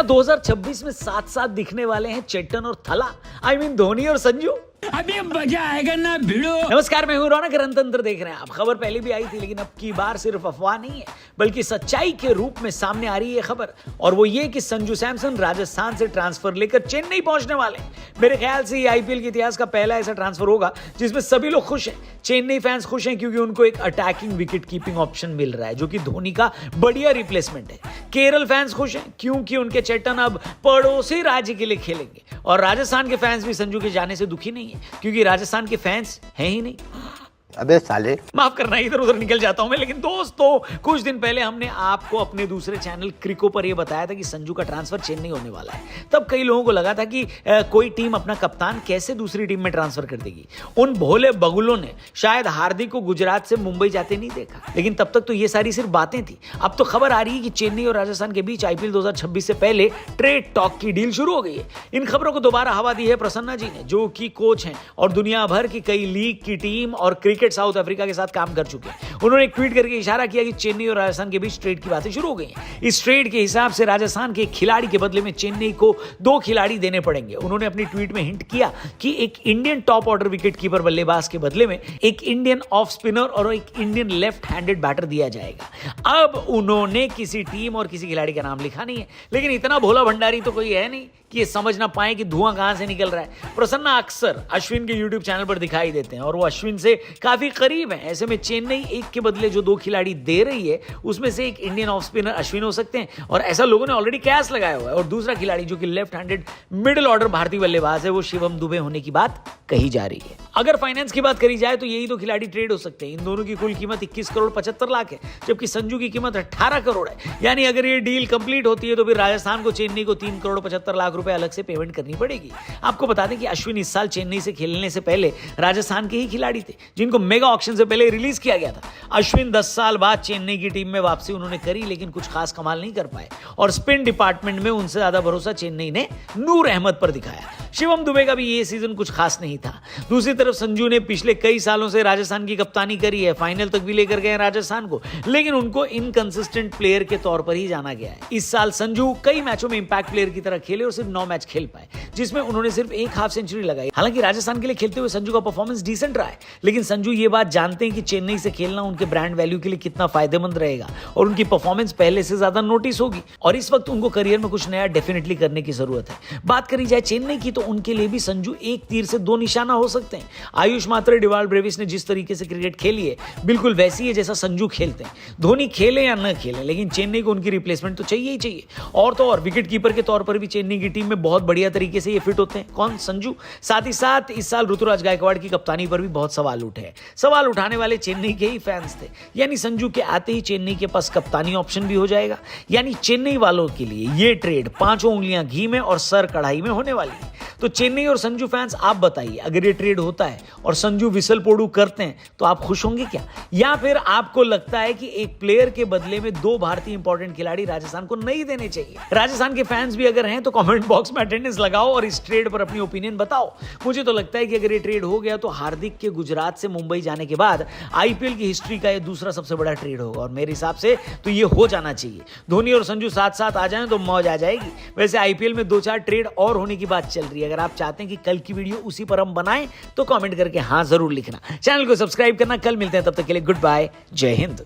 क्या 2026 में साथ साथ दिखने वाले हैं चेट्टन और थला? I mean धोनी और संजू। अभी मजा आएगा ना भिड़ो। नमस्कार, मैं हूं रौनक, रणतंत्र देख रहे हैं आप। खबर पहले भी आई थी, लेकिन अब की बार सिर्फ अफवाह नहीं है बल्कि सच्चाई के रूप में सामने आ रही है खबर, और वो ये कि संजू सैमसन राजस्थान से ट्रांसफर लेकर चेन्नई पहुंचने वाले हैं। मेरे ख्याल से ये आईपीएल के इतिहास का पहला ऐसा ट्रांसफर होगा जिसमें सभी लोग खुश हैं। चेन्नई फैंस खुश हैं क्योंकि उनको एक अटैकिंग विकेट कीपिंग ऑप्शन मिल रहा है जो कि धोनी का बढ़िया रिप्लेसमेंट है। केरल फैंस खुश हैं क्योंकि उनके चेट्टन अब पड़ोसी राज्य के लिए खेलेंगे, और राजस्थान के फैंस भी संजू के जाने से दुखी नहीं है क्योंकि राजस्थान के फैंस हैं ही नहीं। अबे साले, माफ करना, इधर उधर निकल जाता हूं मैं। लेकिन दोस्तों, कुछ दिन पहले हमने आपको अपने दूसरे चैनल क्रिको पर यह बताया था कि संजू का ट्रांसफर चेन्नई होने वाला है। तब कई लोगों को लगा था कि कोई टीम अपना कप्तान कैसे दूसरी टीम में ट्रांसफर कर देगी। उन भोले बगुलों ने शायद हार्दिक को गुजरात से मुंबई जाते नहीं देखा, लेकिन तब तक तो ये सारी सिर्फ बातें थी। अब तो खबर आ रही है कि चेन्नई और राजस्थान के बीच आईपीएल 2026 से पहले ट्रेड टॉक की डील शुरू हो गई है। इन खबरों को दोबारा हवा दी है प्रसन्ना जी ने, जो कि कोच हैं और दुनिया भर की कई लीग की टीम और क्रिकेट साउथ अफ्रीका के साथ काम कर चुके हैं। उन्होंने एक ट्वीट करके इशारा किया कि चेन्नई और राजस्थान के बीच ट्रेड की बातें शुरू हो गई हैं। इस ट्रेड के हिसाब से राजस्थान के एक खिलाड़ी के बदले में चेन्नई को 2 खिलाड़ी देने पड़ेंगे। उन्होंने अपनी ट्वीट में हिंट किया कि एक Indian top order wicket keeper बल्लेबाज के बदले में एक इंडियन ऑफ स्पिनर और एक इंडियन लेफ्ट हैंडेड बैटर दिया जाएगा। अब उन्होंने किसी टीम और किसी खिलाड़ी का नाम लिखा नहीं है, लेकिन इतना भोला भंडारी तो कोई है नहीं कि ये समझ ना पाए कि धुआं कहां से निकल रहा है। प्रसन्ना अक्सर अश्विन के यूट्यूब चैनल पर दिखाई देते हैं और वो अश्विन से काफी करीब है। ऐसे में चेन्नई एक के बदले जो 2 खिलाड़ी दे रही है उसमें से एक इंडियन ऑफ स्पिनर अश्विन हो सकते हैं, और ऐसा लोगों ने ऑलरेडी कैश लगाया हुआ है। और दूसरा खिलाड़ी जो कि लेफ्ट हैंडेड मिडिल ऑर्डर भारतीय बल्लेबाज है, वो शिवम दुबे होने की बात कही जा रही है। अगर फाइनेंस की बात करी जाए तो यही 2 खिलाड़ी ट्रेड हो सकते हैं। इन दोनों की कुल कीमत 21 करोड़ 75 लाख है, जबकि संजू की कीमत 18 करोड़ है। यानी अगर ये डील कंप्लीट होती है तो फिर राजस्थान को चेन्नई को 3 करोड़ 75 लाख रुपए अलग से पेमेंट करनी पड़ेगी। आपको बता दें कि अश्विन इस साल चेन्नई से खेलने से पहले राजस्थान के ही खिलाड़ी थे जिनको मेगा ऑक्शन से पहले रिलीज किया गया था। अश्विन 10 साल बाद चेन्नई की टीम में वापसी उन्होंने करी, लेकिन कुछ खास कमाल नहीं कर पाए, और स्पिन डिपार्टमेंट में उनसे ज्यादा भरोसा चेन्नई ने नूर अहमद पर दिखाया। शिवम दुबे का भी ये सीजन कुछ खास नहीं था। दूसरी तरफ संजू ने पिछले कई सालों से राजस्थान की कप्तानी करी है, फाइनल तक भी लेकर गए राजस्थान को, लेकिन उनको इनकंसिस्टेंट प्लेयर के तौर पर ही जाना गया है। इस साल संजू कई मैचों में इंपैक्ट प्लेयर की तरह खेले और सिर्फ 9 मैच खेल पाए, जिसमें उन्होंने सिर्फ 1 हाफ सेंचुरी लगाई। हालांकि राजस्थान के लिए खेलते हुए संजू का परफॉर्मेंस डिसेंट रहा है, लेकिन संजू ये बात जानते हैं कि चेन्नई से खेलना उनके ब्रांड वैल्यू के लिए कितना फायदेमंद रहेगा और उनकी परफॉर्मेंस पहले से ज्यादा नोटिस होगी, और इस वक्त उनको करियर में कुछ नया डेफिनेटली करने की जरूरत है। बात करी जाए चेन्नई की तो उनके लिए भी संजू एक तीर से 2 निशाना हो सकते हैं। आयुष मात्रे डिवाल ब्रेविस ने जिस तरीके से क्रिकेट खेली है बिल्कुल वैसी है जैसा संजू खेलते हैं। धोनी खेले या न खेले, लेकिन चेन्नई को उनकी रिप्लेसमेंट तो चाहिए ही चाहिए। और तो और विकेट कीपर के तौर पर भी चेन्नई की टीम में बहुत बढ़िया तरीके से ये फिट होते हैं। कौन? संजू। साथ ही साथ इस साल ऋतुराज गायकवाड़ की कप्तानी पर भी बहुत सवाल उठे हैं। सवाल उठाने वाले चेन्नई के ही फैंस थे। यानी संजू के आते ही चेन्नई के पास कप्तानी ऑप्शन भी हो जाएगा। यानी चेन्नई वालों के लिए ये ट्रेड 5 उंगलियां घी में और सर कढ़ाई में होने वाली है। तो चेन्नई और संजू फैंस, आप बताइए, अगर ये ट्रेड होता है और संजू विसल पोडू करते हैं तो आप खुश होंगे क्या? या फिर आपको लगता है कि एक प्लेयर के बदले में 2 भारतीय इंपॉर्टेंट खिलाड़ी राजस्थान को नहीं देने चाहिए? राजस्थान के फैंस भी अगर हैं तो कमेंट बॉक्स में अटेंडेंस लगाओ और इस ट्रेड पर अपनी ओपिनियन बताओ। मुझे तो लगता है कि अगर ये ट्रेड हो गया तो हार्दिक के गुजरात से मुंबई जाने के बाद आईपीएल की हिस्ट्री का ये दूसरा सबसे बड़ा ट्रेड होगा, और मेरे हिसाब से तो ये हो जाना चाहिए। धोनी और संजू साथ साथ आ जाएं तो मौज आ जाएगी। वैसे आईपीएल में 2-4 ट्रेड और होने की बात चल रही है। अगर आप चाहते हैं कि कल की वीडियो उसी पर हम बनाएं तो कमेंट करके हाँ जरूर लिखना। चैनल को सब्सक्राइब करना। कल मिलते हैं, तब तक के लिए गुड बाय, जय हिंद।